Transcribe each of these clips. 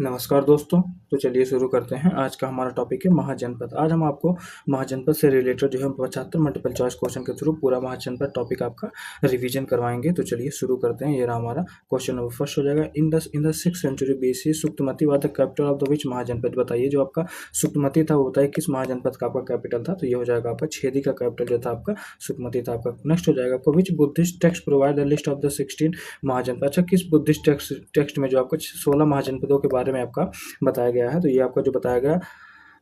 नमस्कार दोस्तों। तो चलिए शुरू करते हैं। आज का हमारा टॉपिक है महाजनपद। आज हम आपको महाजनपद से रिलेटेड जो है 75 मल्टीपल चॉइस क्वेश्चन के थ्रू पूरा महाजनपद टॉपिक आपका रिवीजन करवाएंगे। तो चलिए शुरू करते हैं। ये रहा हमारा क्वेश्चन नंबर फर्स्ट हो जाएगा। In the 6th century BC Suktimati was the capital of the which Mahajanapada. बताइए जो आपका सुक्तमती था वो बताइए किस महाजनपद का आपका कैपिटल था। तो ये हो जाएगा आपका छेदी का कैपिटल जो था आपका सुक्तमती था आपका। नेक्स्ट हो जाएगा आपको which Buddhist text provide the list of the 16 Mahajanapada. अच्छा, किस बुद्धिस्ट टेक्स्ट में जो आपको 16 महाजनपदों के बारे में आपका बताया गया है। तो ये आपका जो बताया गया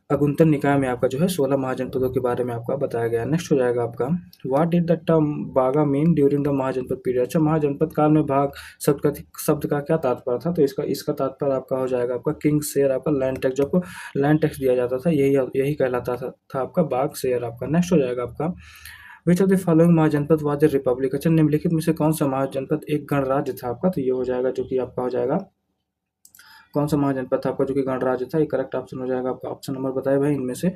अगुंतन निकाय में आपका जो है 16 महाजनपदों के बारे में आपका बताया गया है। नेक्स्ट हो जाएगा आपका व्हाट डिड द टर्म बागा मीन ड्यूरिंग द महाजनपद पीरियड। अच्छा, महाजनपद काल में भाग शब्द का क्या तात्पर्य था। तो इसका तात्पर्य आपका हो जाएगा आपका किंग शेयर आपका लैंड टैक्स। जो आपको लैंड टैक्स दिया जाता था यही कहलाता था आपका बाग शेयर आपका। नेक्स्ट हो जाएगा आपका which of the following महाजनपद was the republic. अच्छा, निम्नलिखित में से कौन सा महाजनपद एक गणराज्य था आपका। तो ये हो जाएगा जो कि आपका हो जाएगा कौन सा महाजनपद था आपका जो कि गणराज्य था। ये करेक्ट ऑप्शन हो जाएगा आपका। ऑप्शन नंबर बताए भाई इनमें से।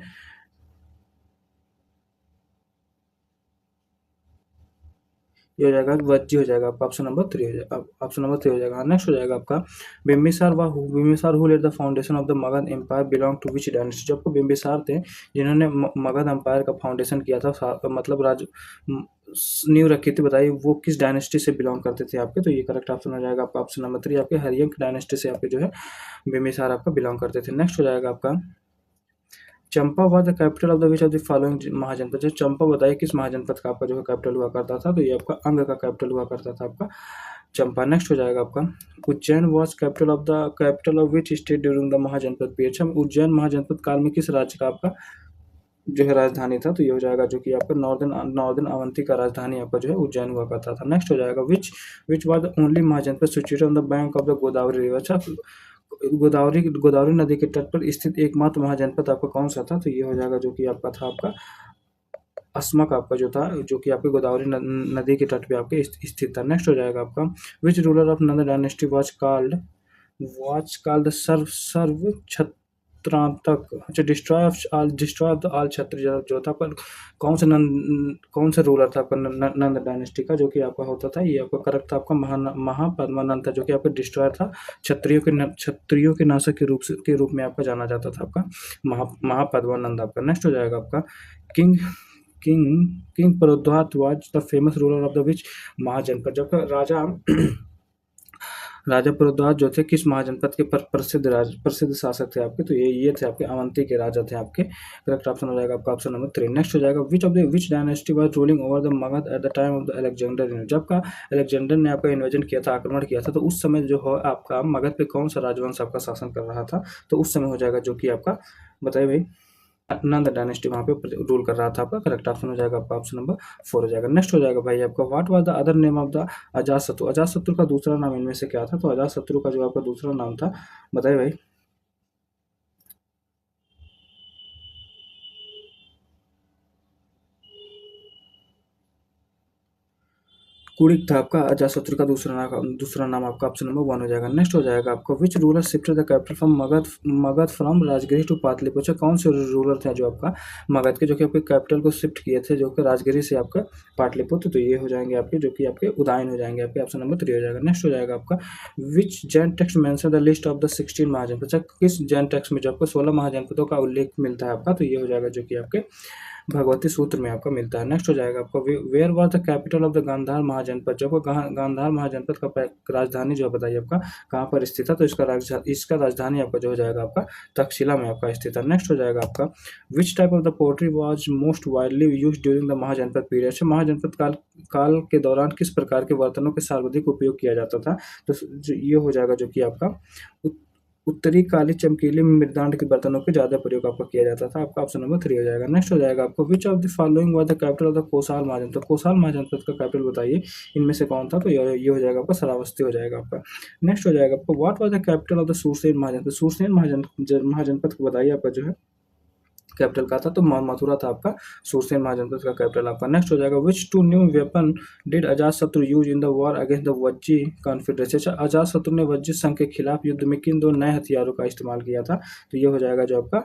ये हो जाएगा वज्जी हो जाएगा आपका। ऑप्शन नंबर 3 हो जाएगा। ऑप्शन नंबर 3 हो जाएगा। नेक्स्ट हो जाएगा आपका Bimbisara who led the foundation of the Magadha empire belong to which dynasty. जो आपको बिम्बिसार थे जिन्होंने मगध एम्पायर का फाउंडेशन किया था, मतलब नींव रखी थी, बताइए वो किस डायनेस्टी से बिलोंग करते थे आपके। तो ये करेक्ट ऑप्शन हो जाएगा आपका। ऑप्शन नंबर 3 आपके हरियंक डायनेस्टी से आपके जो है बिम्बिसार आपका बिलोंग करते थे। नेक्स्ट हो जाएगा आपका Champa was the capital of the which of the following Mahajanapada. जो चंपा बताइए किस महाजनपद का आपका जो है कैपिटल हुआ करता था। तो ये आपका अंग का कैपिटल हुआ करता था आपका चंपा। नेक्स्ट हो जाएगा आपका Ujjain was capital of which state during the महाजनपद period. अच्छा, उज्जैन महाजनपद काल में किस राज्य का आपका जो है राजधानी था। तो ये हो जाएगा जो कि आपका नॉर्दर्न अवंती का राजधानी आपका जो है उज्जैन हुआ करता था। नेक्स्ट हो जाएगा which was the only Mahajanapada situated on the bank of the Godavari river. अच्छा, गोदावरी नदी के तट पर स्थित एकमात्र महाजनपद आपका कौन सा था। तो ये हो जाएगा जो कि आपका था आपका अस्मक आपका जो था जो कि आपके गोदावरी नदी के तट पे आपके स्थित था। नेक्स्ट हो जाएगा आपका which ruler of Nanda dynasty was called the Sarva Kshatrantaka. अच्छा, destroy of the all Kshatriya जो था पर कौन सा रूलर था आपका नंद डायनेस्टी का जो कि आपका होता था। ये आपका करेक्ट था आपका महापद्मानंद था जो कि आपका डिस्ट्रॉयर था। क्षत्रियों के नाशक के रूप में आपका जाना जाता था आपका महापद्मानंद आपका। नेक्स्ट हो जाएगा आपका king king king Pradyot was the famous ruler of the which Mahajanapada. जब राजा प्रद्योत जो थे किस महाजनपद के प्रसिद्ध शासक थे आपके। तो ये थे आपके अवंती के राजा थे आपके। करेक्ट ऑप्शन हो जाएगा आपका ऑप्शन नंबर 3। नेक्स्ट हो जाएगा विच dynasty was ruling over the Magadh at the time of the Alexander. जब का अलेक्जेंडर ने आपका इन्वेजन किया था, आक्रमण किया था, तो उस समय जो है आपका मगध पे कौन सा राजवंश आपका शासन कर रहा था। तो उस समय हो जाएगा जो कि आपका बताइए भाई नंद डायनेस्टी वहाँ पे रूल कर रहा था आपका। करेक्ट ऑप्शन हो जाएगा आपका ऑप्शन नंबर 4 हो जाएगा। नेक्स्ट हो जाएगा भाई आपका what was the other name of the Ajatashatru. Ajatashatru का दूसरा नाम इनमें से क्या था। तो अजातशत्रु का जो आपका दूसरा नाम था बताइए भाई। कुड़िक था आपका अजातशत्रु का दूसरा नाम आपका ऑप्शन नंबर 1 हो जाएगा। नेक्स्ट हो जाएगा आपका which ruler shifted the capital from Magadha from Rajgiri to Pataliputra. कौन से रूलर थे जो आपका मगध के जो कि आपके कैपिटल को शिफ्ट किए थे जो कि राजगिरी से आपका पाटलिपुत्र। तो ये हो जाएंगे आपके जो कि आपके उदयन हो जाएंगे आपके। ऑप्शन नंबर 3 हो जाएगा। नेक्स्ट हो जाएगा आपका which Jain text mention the list of the 16 Mahajanapada. किस जैन टेक्स्ट में जो आपको 16 महाजनपदों का उल्लेख मिलता है आपका। तो ये हो जाएगा जो कि आपके भगवती सूत्र में आपका मिलता है। नेक्स्ट हो जाएगा आपका where was the capital of the Gandhara Mahajanapada. जो गांधार महाजनपद का राजधानी जो बताइए आपका कहाँ पर स्थित है। तो इसका राजधानी आपका जो हो जाएगा आपका तक्षशिला में आपका स्थित है। नेक्स्ट हो जाएगा आपका which type of the pottery was most widely use during the महाजनपद period. महाजनपद काल के दौरान किस प्रकार के बर्तनों के सर्वाधिक उपयोग किया जाता था। तो ये हो जाएगा जो कि आपका उत्तरी काली चमकीली मृदांड के बर्तनों के ज्यादा प्रयोग आपका किया जाता था। आपका ऑप्शन नंबर 3 हो जाएगा। नेक्स्ट हो जाएगा आपको which of the following was the capital of the Kosala Mahajanapada. तो कोसाल महाजनपद का कैपिटल बताइए इनमें से कौन था। तो ये हो जाएगा आपका श्रावस्ती हो जाएगा आपका। नेक्स्ट हो जाएगा आपको what was the capital of the Surasena Mahajanapada. Surasena महाजनपद को बताइए आपका जो है कैपिटल का था। तो मथुरा था आपका सूरसेन महाजनपद का कैपिटल आपका। नेक्स्ट हो जाएगा which two new weapon did Ajatashatru use in the war against the Vajji confederacy. अच्छा, अजातशत्रु ने वज्जी संघ के खिलाफ युद्ध में किन 2 नए हथियारों का इस्तेमाल किया था। तो ये हो जाएगा जो आपका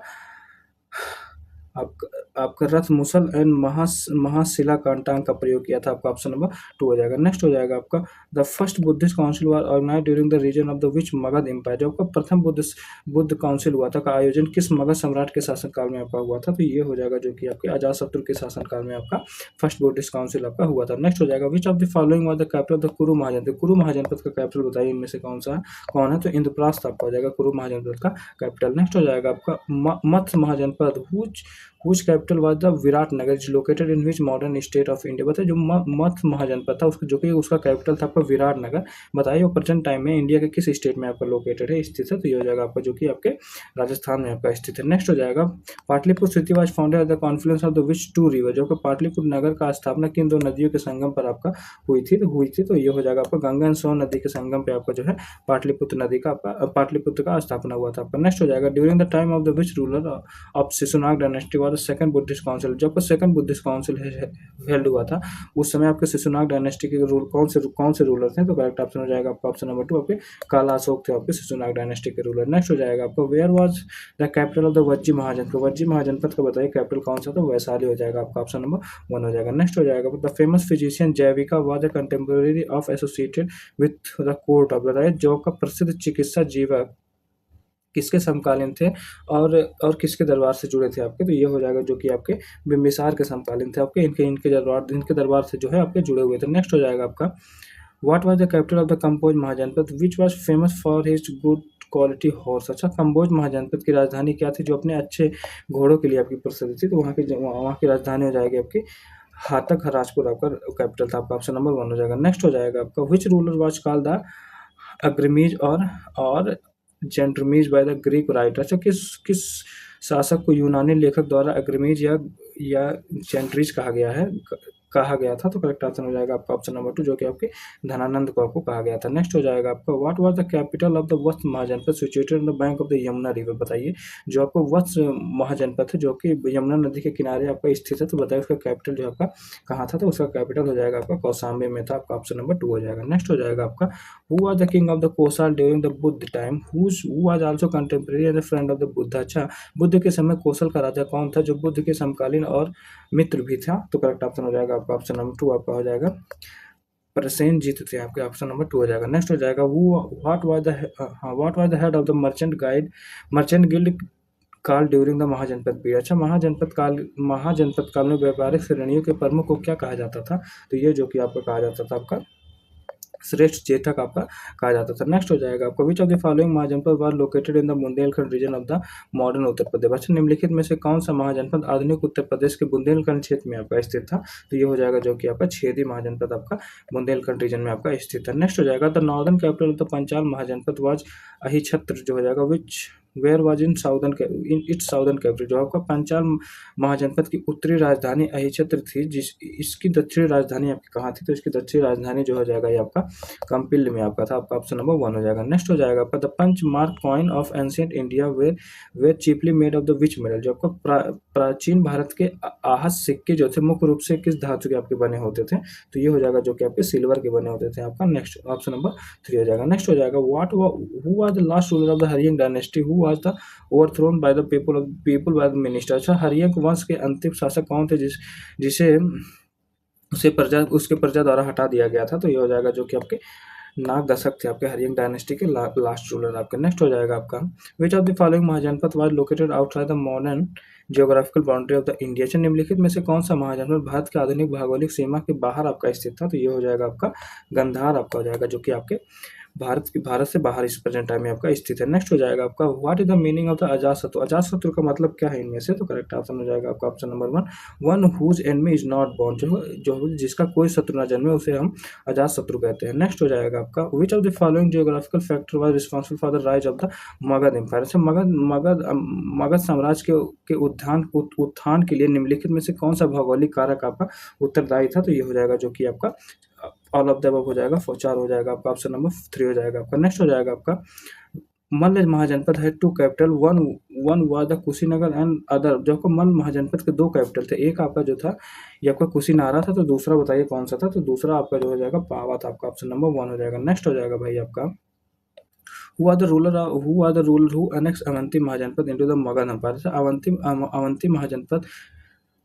आपका रथ मुसल एंड महाशिला कांटांग का प्रयोग किया था। आपका ऑप्शन नंबर 2 हो जाएगा। नेक्स्ट हो जाएगा आपका the first Buddhist council was organized during the reign of the which Magadha empire. जो आपका प्रथम बुद्ध काउंसिल हुआ था का आयोजन किस मगध सम्राट के शासनकाल में आपका हुआ था? तो ये हो जाएगा जो कि आपके अजातशत्रु के शासनकाल में आपका फर्स्ट बुद्धिस्ट काउंसिल आपका हुआ था। नेक्स्ट हो जाएगा विच of the following was the capital of the Kuru महाजनपद। कुरु महाजनपद का कैपिटल बताइए इनमें से कौन है? तो इंद्रप्रस्थ आपका हो जाएगा कुरु महाजनपद का कैपिटल। नेक्स्ट हो जाएगा आपका Matsya mahajanapada whose capital was the Viratnagar is located in which modern state of India. बताइए जो मत्स्य महाजनपद था उसका जो कि उसका कैपिटल था आपका विराटनगर, बताइए वो प्रेजेंट टाइम में इंडिया के किस स्टेट में आपका लोकेटेड है, स्थित है? तो ये हो जाएगा आपका जो कि आपके राजस्थान में आपका स्थित है। नेक्स्ट हो जाएगा Pataliputra city was founded at the confluence of the which two river. जो कि पाटलिपुत्र नगर का स्थापना किन दो नदियों के संगम पर आपका हुई थी? तो ये हो जाएगा आपका गंगा एंड सोन नदी के संगम पे आपका जो है पाटलिपुत्र नदी का आपका पाटलिपुत्र का स्थापना हुआ था आपका। नेक्स्ट हो जाएगा during the time of the which ruler of Shishunaga dynasty was the second Buddhist council. जब आपका सेकंड बुद्धिस्ट काउंसिल हेल्ड हुआ था उस समय आपके शिशुनाग डायनेस्टी के रूल कौन से रूलर थे? तो करेक्ट ऑप्शन हो जाएगा आपका ऑप्शन नंबर 2 आपके काला अशोक थे आपके शिशुनाग डायनेस्टी के रूलर। नेक्स्ट हो जाएगा आपका where was the capital of the Vajji mahajanapada. Vajji mahajanapada का बताइए कैपिटल कौन सा था? वैशाली हो जाएगा आपका ऑप्शन नंबर 1 हो जाएगा। नेक्स्ट हो जाएगा the famous physician Jivaka was the contemporary of associated with the court of. बताइए जो का प्रसिद्ध चिकित्सा जीवक किसके समकालीन थे और किसके दरबार से जुड़े थे आपके? तो ये हो जाएगा जो कि आपके बिंबिसार के समकालीन थे आपके, इनके दरबार से जो है आपके जुड़े हुए थे। नेक्स्ट हो जाएगा आपका what was the capital of the Kamboja mahajanapada which was famous for his good quality horse. अच्छा कंबोज महाजनपद की राजधानी क्या थी जो अपने अच्छे घोड़ों के लिए आपकी प्रसिद्ध थी? तो वहाँ की राजधानी हो जाएगी आपकी हातक हराजपुर आपका कैपिटल था। आपका ऑप्शन नंबर 1 हो जाएगा। नेक्स्ट हो जाएगा आपका which ruler was called the Agrammes और Xandrames by the Greek writer. अच्छा किस शासक को यूनानी लेखक द्वारा अग्रमीज या जेंट्रीज कहा गया था? तो करेक्ट आंसर हो जाएगा आपका ऑप्शन नंबर 2 जो कि आपके धनानंद को आपको कहा गया था। नेक्स्ट हो जाएगा आपका what was the capital of the Vatsa mahajanapada situated on the bank of the Yamuna river. बताइए जो आपको वत्स महाजनपद है जो कि यमुना नदी के किनारे आपका स्थित है, तो बताइए उसका कैपिटल जो आपका कहाँ था? तो उसका कैपिटल हो जाएगा आपका कौशाम्बी में था। आपका ऑप्शन नंबर 2 हो जाएगा। नेक्स्ट हो जाएगा आपका who was the king of the Kosala during the Buddha time who was also contemporary and friend of the Buddha. अच्छा बुद्ध के समय कोसल का राजा कौन था जो बुद्ध के समकालीन और मित्र भी था? तो करेक्ट ऑप्शन हो जाएगा आपका ऑप्शन नंबर 2 आपका हो जाएगा प्रसेनजीत थे आपके, ऑप्शन नंबर 2 हो जाएगा। नेक्स्ट हो जाएगा what was the head of the merchant guild काल ड्यूरिंग द महाजनपद पीरियड। अच्छा महाजनपद काल में व्यापारिक श्रेणियों के प्रमुख को क्या कहा जाता था? तो ये जो कि आपका कहा जाता था आपका श्रेष्ठ चेतक आपका कहा जाता था। नेक्स्ट हो जाएगा आपका which of the following महाजनपद was located in the Bundelkhand region of the modern Uttar Pradesh. अच्छा निम्नलिखित में से कौन सा महाजनपद आधुनिक उत्तर प्रदेश के बुंदेलखंड क्षेत्र में आपका स्थित था? तो ये हो जाएगा जो कि आपका छेदी महाजनपद आपका बुंदेलखंड रीजन में आपका स्थित है। नेक्स्ट हो जाएगा the northern capital of the Panchala mahajanapada was Ahichchhatra जो हो जाएगा which where was in its southern capital. जो आपका पंचाल महाजनपद की उत्तरी राजधानी अहिछत्र थी इसकी दक्षिणी राजधानी आपकी कहाँ थी? तो इसकी दक्षिणी राजधानी जो हो जाएगा ये आपका कंपिल में आपका था। आपका ऑप्शन नंबर 1 हो जाएगा। नेक्स्ट हो जाएगा आपका the punch mark coin of ancient India were cheaply made of the which metal. जो आपका प्राचीन भारत के आहत सिक्के जो थे मुख्य रूप से किस धातु के आपके बने होते थे? तो ये हो जाएगा जो कि आपके सिल्वर के बने होते थे। आपका नेक्स्ट ऑप्शन नंबर 3 हो जाएगा। नेक्स्ट हो जाएगा who was the last ruler of the Haryanka dynasty who was the overthrown by the people by the minister. अच्छा हरियंक वंश के अंतिम शासक कौन थे जिसे उसके प्रजा द्वारा हटा दिया गया था? तो ये हो जाएगा जो कि आपके नाग दशक थे आपके हरियंक डायनेस्टी के लास्ट रूलर आपके। नेक्स्ट हो जाएगा आपका which of the following महाजनपद was located outside the modern geographical boundary of the India. निम्नलिखित में से कौन सा महाजनपद भारत के आधुनिक भौगोलिक सीमा के बाहर आपका स्थित था? तो ये हो जाएगा आपका गंधार आपका हो जाएगा जो कि आपके भारत से बाहर इस प्रेजेंट टाइम में आपका स्थित है। नेक्स्ट हो जाएगा आपका what is the meaning of the Ajatashatru. Ajatashatru का मतलब क्या है इनमें से? तो करेक्ट ऑप्शन हो जाएगा आपका option number 1 one whose enemy is not born. जो जिसका कोई शत्रु ना जन्मे उसे हम अजातशत्रु कहते हैं। नेक्स्ट हो जाएगा आपका which of the following geographical factor was responsible for the rise of the Magadha empire. अच्छा मगध साम्राज्य के उत्थान के लिए निम्नलिखित में से कौन सा भौगोलिक कारक आपका उत्तरदायी था? तो ये हो जाएगा जो कि आपका ऑल ऑफ द अबव हो जाएगा 4 हो जाएगा आपका ऑप्शन नंबर 3 हो जाएगा आपका। नेक्स्ट हो जाएगा आपका मल्ल महाजनपद है 2 capital one was the Kushinagar and other. जो आपको मल्ल महाजनपद के 2 कैपिटल थे, एक आपका जो था ये आपका कुशीनारा था, तो दूसरा बताइए कौन सा था? तो दूसरा आपका जो हो जाएगा पावा था। आपका ऑप्शन नंबर 1 हो जाएगा। नेक्स्ट हो जाएगा भाई आपका who are the ruler who annex Avanti mahajanapada into the Magadha empire. Avanti mahajanapada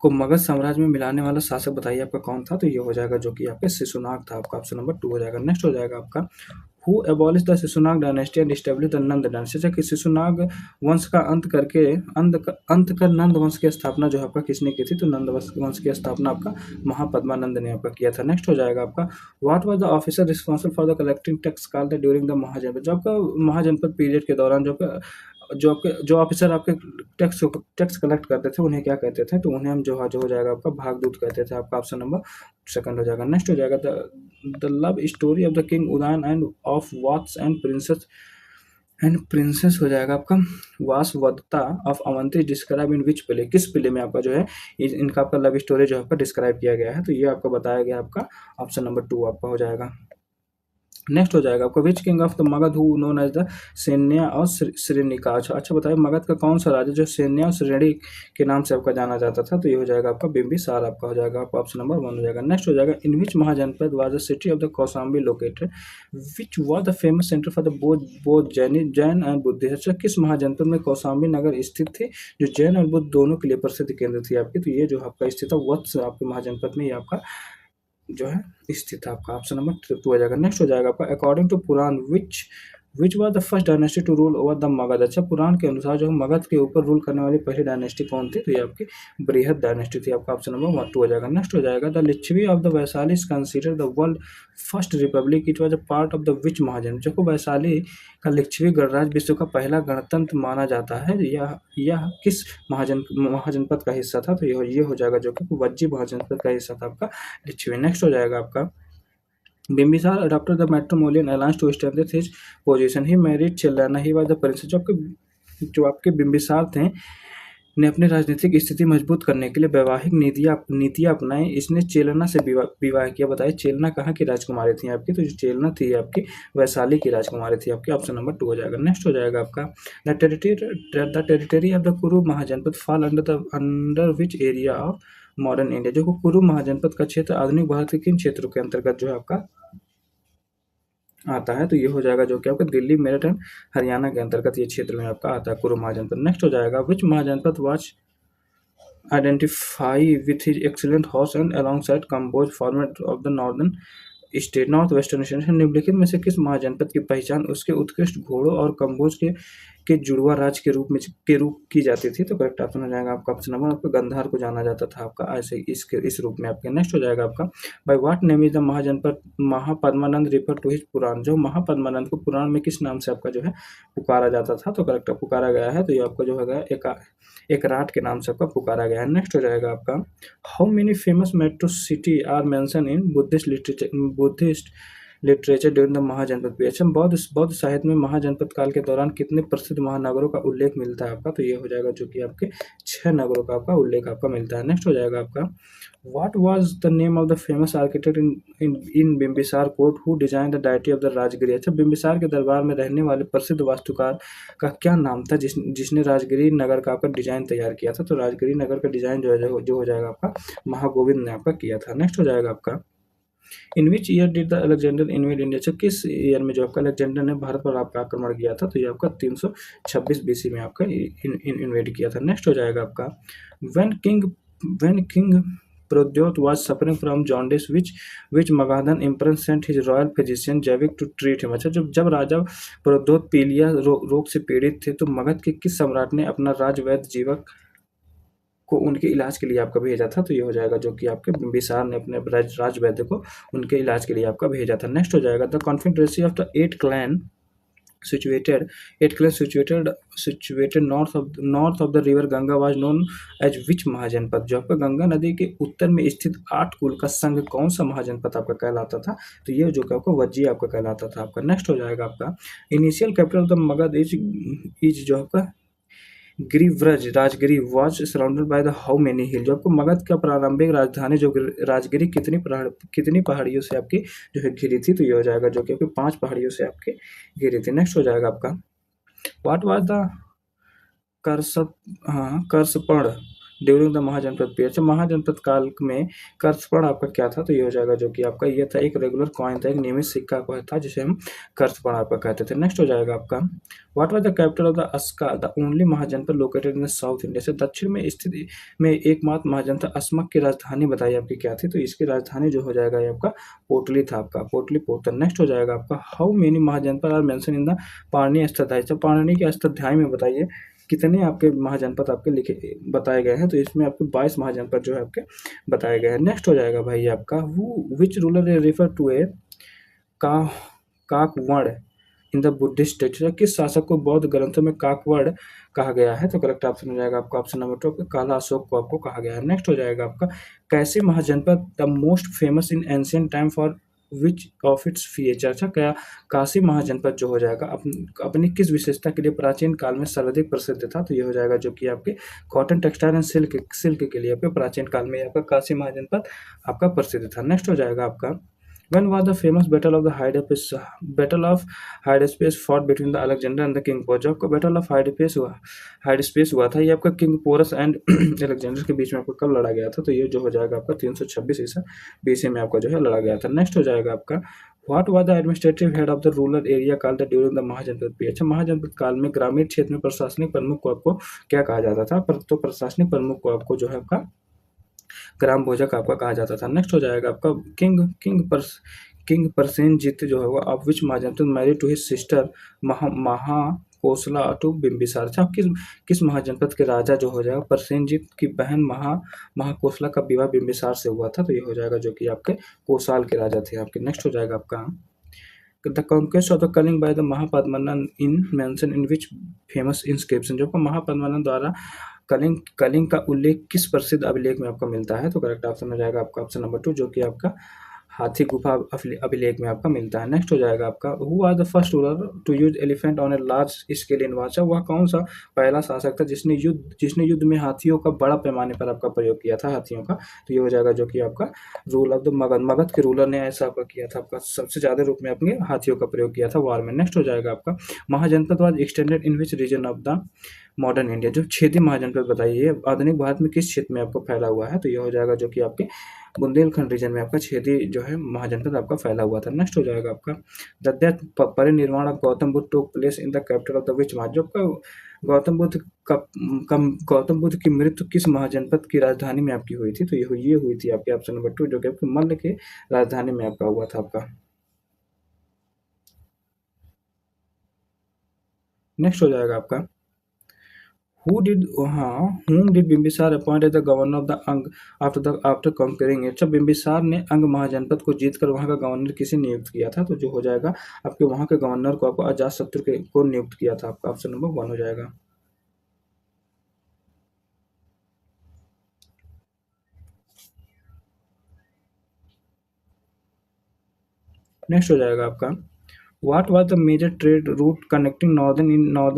को मगध साम्राज्य में मिलाने वाला शासक बताइए आपका कौन था, तो ये हो जाएगा जो कि आपके शिशुनाग था। आपका ऑप्शन नंबर 2 हो जाएगा। नेक्स्ट हो जाएगा आपका who abolish the Shishunaga dynasty and establish the Nanda dynasty. कि शिशुनाग वंश का अंत कर नंद वंश की स्थापना जो है आपका किसने की थी, तो नंद वंश की स्थापना आपका महापद्मानंद ने आपका किया था। नेक्स्ट हो जाएगा आपका what was the officer responsible for the collecting tax called during the mahajanapada. जो आपका महाजनपद पीरियड के दौरान जो ऑफिसर आपके टैक्स कलेक्ट करते थे उन्हें क्या कहते थे, तो उन्हें हम जो हो जाएगा आपका भागदूत कहते थे। आपका ऑप्शन नंबर सेकंड हो जाएगा। नेक्स्ट हो जाएगा the love story of the king Udayan and of Vatsa and princess हो जाएगा आपका Vasavadatta of Avanti describe in which play. किस प्ले में आपका जो है इनका आपका लव स्टोरी जो है आपका डिस्क्राइब किया गया है, तो ये आपका बताया गया आपका ऑप्शन नंबर 2 आपका हो जाएगा। नेक्स्ट हो जाएगा आपका which king of the Magadha who known as the Seniya और श्रेणिका। अच्छा बताइए मगध का कौन सा राज्य जो सैन्या और श्रेणी के नाम से आपका जाना जाता था, तो ये हो जाएगा आपका बिंबिसार आपका हो जाएगा। आपका ऑप्शन नंबर 1 हो जाएगा। नेक्स्ट हो जाएगा in which mahajanapada was the city of the Kaushambi located which was the famous centre for the both Jain and Buddhist. अच्छा किस महाजनपद में कौशाम्बी नगर स्थित थे जो जैन और बुद्ध दोनों के लिए प्रसिद्ध केंद्र थी आपकी, तो ये जो आपका स्थित है वत्स आपके महाजनपद में ये आपका जो है स्थित है। आपका ऑप्शन नंबर 2 हो जाएगा। नेक्स्ट हो जाएगा आपका according to Purana which was the first dynasty to rule over the Magadha. अच्छा पुराण के अनुसार जो मगध के ऊपर रूल करने वाली पहली डायनेस्टी कौन थी, तो ये आपकी बृहद डायनेस्टी थी। आपका ऑप्शन नंबर 2 हो जाएगा। नेक्स्ट हो जाएगा the Lichchhavi of the Vaishali is consider the world first republic it was a part of the which mahajan. जो वैशाली का लिच्छवी गणराज्य विश्व का पहला गणतंत्र माना जाता है, यह किस महाजनपद का हिस्सा था, तो ये हो जाएगा जो कि वज्जी महाजनपद का हिस्सा था आपका लिच्छवी। नेक्स्ट हो जाएगा आपका Bimbisara adopted the matrimonial alliance to establish his position. He married Chelana. He was the princess. जो आपके बिम्बिसार थे ने अपनी राजनीतिक स्थिति मजबूत करने के लिए वैवाहिक नीतियाँ अपनाई। इसने चेलना से विवाह किया। बताइए चेलना कहाँ की राजकुमारी थी आपकी, तो जो चेलना थी आपकी वैशाली की राजकुमारी थी आपकी। ऑप्शन नंबर 2 हो जाएगा। नेक्स्ट हो जाएगा आपका the territory of the Kuru mahajanapada fall under which area of modern India. जो कुरु महाजनपद का क्षेत्र आधुनिक भारत के किन क्षेत्रों के अंतर्गत जो है आपका आता है, तो ये हो जाएगा जो कि आपका दिल्ली मेरठ एंड हरियाणा के अंतर्गत ये क्षेत्र में आपका आता है कुरु महाजनपद। नेक्स्ट हो जाएगा which mahajanapada was identify with his excellent horse and alongside Kamboja format of the northern state north western state. निम्नलिखित में से किस महाजनपद की पहचान उसके उत्कृष्ट घोड़ों और कंबोज के जुड़वा राज के रूप की जाती थी, तो करेक्ट ऑप्शन हो जाएगा आपका ऑप्शन नंबर आपका गंधार को जाना जाता था आपका ऐसे इस रूप में आपके। नेक्स्ट हो जाएगा आपका by what name is the mahajanapada Mahapadmanand refer to his Purana. जो महापद्मानंद को पुराण में किस नाम से आपका जो है पुकारा जाता था, तो करेक्ट पुकारा गया है, तो ये आपका जो है एक राट के नाम से आपका पुकारा गया है। नेक्स्ट हो जाएगा आपका how many famous metro city are mention in Buddhist literature during the महाजनपद period. अच्छा बौद्ध साहित्य में महाजनपद काल के दौरान कितने प्रसिद्ध महानगरों का उल्लेख मिलता है आपका, तो ये हो जाएगा जो कि आपके 6 नगरों का आपका उल्लेख आपका मिलता है। नेक्स्ट हो जाएगा आपका what was the name of the famous architect in Bimbisara court who design the deity of the Rajagiri. अच्छा बिम्बिसार के दरबार में रहने वाले प्रसिद्ध वास्तुकार का क्या नाम था जिसने राजगिरी नगर का आपका डिजाइन तैयार किया था, तो राजगिरी नगर का डिजाइन जो हो जाएगा आपका महागोविंद ने आपका किया था। नेक्स्ट हो जाएगा आपका in which year did the Alexander invade India. किस ईयर में जो आपका अलेक्जेंडर ने भारत पर आपका आक्रमण किया था, तो ये आपका 326 बीसी में आपका इन्वेड किया था। नेक्स्ट हो जाएगा आपका when king Pradyot was suffering from jaundice which Magadhan emperor sent his royal physician जैविक to treat him। अच्छा जब राजा प्रद्योत पीलिया रोग से पीड़ित थे, तो मगध के किस सम्राट ने अपना राजवैद्य जीवक को उनके इलाज के लिए आपका भेजा था, तो ये हो जाएगा जो कि आपके बिम्बिसार ने अपने राजवैद्य को उनके इलाज के लिए आपका भेजा था। नेक्स्ट हो जाएगा the confederacy of the eight clan situated north of the river Ganga was known as which Mahajanapada. जो आपका गंगा नदी के उत्तर में स्थित 8 कुल का संघ कौन सा महाजनपद आपका कहलाता था, तो ये जो कि आपका वज्जी आपका कहलाता था आपका। नेक्स्ट हो जाएगा आपका initial capital of the Magadha is जो आपका Girivraj Rajgiri was surrounded by the how many hill. जो आपको मगध का प्रारंभिक राजधानी जो राजगिरी कितनी पहाड़ियों से आपकी जो है घिरी थी, तो ये हो जाएगा जो कि आपकी 5 पहाड़ियों से आपके घिरी थी। नेक्स्ट हो जाएगा आपका what was the karshapana during the महाजनपद period. अच्छा, महाजनपद काल में कर्षपण आपका क्या था, तो ये हो जाएगा जो कि आपका ये था, एक रेगुलर कॉइन था, एक नियमित सिक्का को था जिसे हम कर्षपण आपका कहते थे। नेक्स्ट हो जाएगा आपका what was the capital of the Assaka, the only mahajanapada located in south India. से दक्षिण में स्थित में एकमात्र महाजनपद अस्मक की राजधानी बताइए आपकी क्या थी, तो इसकी राजधानी जो हो जाएगा ये आपका पोटली था, आपका पोटलीपुत्र। नेक्स्ट हो जाएगा आपका how many mahajanapada are mention in the Panini Ashtadhyayi. तो पाणिनि के अष्टाध्यायी में बताइए कितने आपके महाजनपद आपके लिखे बताए गए हैं, तो इसमें आपके 22 महाजनपद जो है आपके बताए गए हैं। नेक्स्ट हो जाएगा भाई आपका विच रूलर रेफर टू ए का काकवड़ इन द बुद्धिस्ट टेक्स्ट। किस शासक को बौद्ध ग्रंथों में काकवड़ कहा गया है, तो करेक्ट ऑप्शन हो जाएगा आपका ऑप्शन नंबर 2, काला अशोक को आपको कहा गया है। नेक्स्ट हो जाएगा आपका कैसे mahajanapada the most famous in ancient time for which of its feature. अच्छा, क्या काशी महाजनपद जो हो जाएगा अपनी किस विशेषता के लिए प्राचीन काल में सर्वाधिक प्रसिद्ध था, तो ये हो जाएगा जो कि आपके कॉटन टेक्सटाइल एंड सिल्क के लिए आपके प्राचीन काल में आपका काशी महाजनपद आपका प्रसिद्ध था। नेक्स्ट हो जाएगा आपका When was the famous battle of the Hydaspes fought between the Alexander and the King Porus। जब का बैटल ऑफ हाइडस्पेस हुआ था, ये आपका किंग पोरस एंड अलेक्जेंडर के बीच में आपको कब लड़ा गया था, तो ये जो हो जाएगा आपका 326 ईसा BC में आपका जो है लड़ा गया था। नेक्स्ट हो जाएगा आपका what was the administrative head of the rural area called the during the महाजनपद period. अच्छा, महाजनपद काल में ग्रामीण क्षेत्र में प्रशासनिक प्रमुख को आपको क्या कहा जाता था, तो प्रशासनिक प्रमुख को आपको जो है आपका ग्राम भोजक आपका कहा जाता था। नेक्स्ट हो जाएगा आपका किंग परसेनजीत जो है वो of which mahajanapada married to his sister Mahakosala to Bimbisara. अच्छा, किस महाजनपद के राजा जो हो जाएगा परसेनजीत की बहन महाकोसला का विवाह बिंबिसार से हुआ था, तो ये हो जाएगा जो कि आपके कोसाल के राजा थे आपके। नेक्स्ट हो जाएगा आपका the conquest of the Kalinga by the Mahapadmananda in mention in which famous inscription. जो महापद्मनंद द्वारा कलिंग का उल्लेख किस प्रसिद्ध अभिलेख में आपको मिलता है, तो करेक्ट ऑप्शन हो जाएगा आपका ऑप्शन नंबर 2, जो कि आपका हाथी गुफा अभिलेख में आपका मिलता है। नेक्स्ट हो जाएगा आपका who are the first ruler to use elephant on a large scale in war. वह कौन सा पहला शासक था जिसने युद्ध में हाथियों का बड़ा पैमाने पर आपका प्रयोग किया था, हाथियों का, तो ये हो जाएगा जो कि आपका रूल ऑफ द मगध के रूलर ने ऐसा आपका किया था, आपका सबसे ज्यादा रूप में अपने हाथियों का प्रयोग किया था वार में। नेक्स्ट हो जाएगा आपका mahajanapada was extended in which region of the modern India. जो क्षेत्रीय महाजनपद बताइए आधुनिक भारत में किस क्षेत्र में आपको फैला हुआ है, तो यह हो जाएगा जो कि आपके बुंदेलखंड रीजन में आपका क्षेत्रीय जो है महाजनपद आपका फैला हुआ था। नेक्स्ट हो जाएगा आपका the death parinirvana of Gautam Buddha took place in the capital of the which mahajan. Gautam Buddha की मृत्यु किस महाजनपद की राजधानी में आपकी हुई थी, तो ये हुई थी आपके ऑप्शन नंबर 2, जो कि आपके मल्ल के राजधानी में आपका हुआ था आपका। नेक्स्ट हो जाएगा आपका whom did Bimbisara appoint as the governor of the Anga after conquering it. जब बिंबिसार ने अंग महाजनपद को जीतकर वहां का गवर्नर किसे नियुक्त किया था, तो जो हो जाएगा आपके वहां के गवर्नर को आपको अजातशत्रु को नियुक्त किया था, आपका ऑप्शन नंबर 1 हो जाएगा। नेक्स्ट हो जाएगा आपका What was the major trade route connecting northern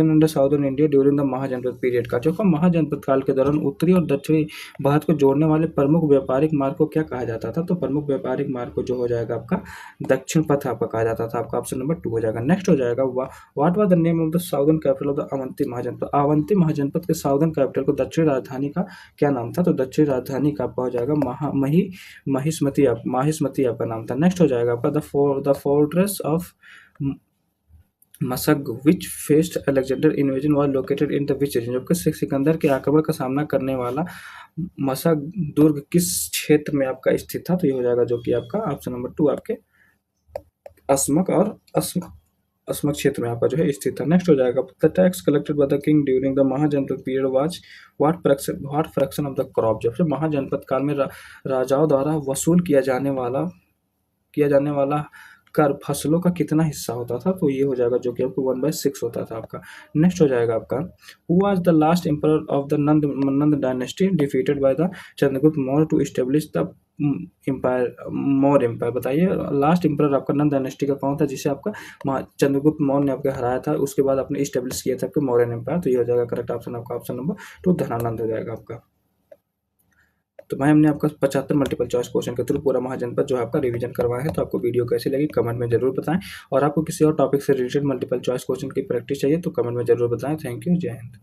and southern India during the mahajanapada period का। जो महाजनपद काल के दौरान उत्तरी और दक्षिणी भारत को जोड़ने वाले प्रमुख व्यापारिक मार्ग को क्या कहा जाता था, तो प्रमुख व्यापारिक मार्ग को जो हो जाएगा आपका दक्षिण पथ आपका कहा जाता था, आपका ऑप्शन नंबर 2 हो जाएगा। नेक्स्ट हो जाएगा what was the name of the southern capital of the Avanti mahajanapada. Avanti mahajanapada के साउदर्न कैपिटल को दक्षिणी राजधानी का क्या नाम था, तो दक्षिणी राजधानी का आपका हो जाएगा माहिष्मती आपका नाम था। नेक्स्ट हो जाएगा आपका the fortress of Massaga which faced Alexander invasion was located in the which region. जबकि सिकंदर के आक्रमण का सामना करने वाला मसग दुर्ग किस क्षेत्र में आपका स्थित था, तो ये हो जाएगा जो कि आपका ऑप्शन नंबर 2 आपके अस्मक क्षेत्र में आपका जो है स्थित था। नेक्स्ट हो जाएगा the tax collected by the king during the महाजनपद period was what fraction of the crop. जब से महाजनपद काल में राजाओं द्वारा वसूल किया जाने वाला कर फसलों का कितना हिस्सा होता था, तो ये हो जाएगा जो कि आपको 1/6 होता था आपका। नेक्स्ट हो जाएगा आपका who was the last emperor of the Nanda dynasty defeated by the Chandragupta Maurya to establish the Maurya empire. बताइए लास्ट एम्परर आपका नंद डायनेस्टी का कौन था जिसे आपका चंद्रगुप्त मौर्य ने आपको हराया था, उसके बाद आपने एस्टेब्लिश किया था आपके मौर्यन एम्पायर, तो ये हो जाएगा करेक्ट ऑप्शन आपका ऑप्शन नंबर 2 धनानंद हो जाएगा आपका। तो भाई हमने आपका 75 मल्टीपल चॉइस क्वेश्चन के थ्रू पूरा महाजनपद जो आपका रिवीजन करवाया है। तो आपको वीडियो कैसी लगी कमेंट में जरूर बताएं, और आपको किसी और टॉपिक से रिलेटेड मल्टीपल चॉइस क्वेश्चन की प्रैक्टिस चाहिए तो कमेंट में जरूर बताएं। थैंक यू, जय हिंद।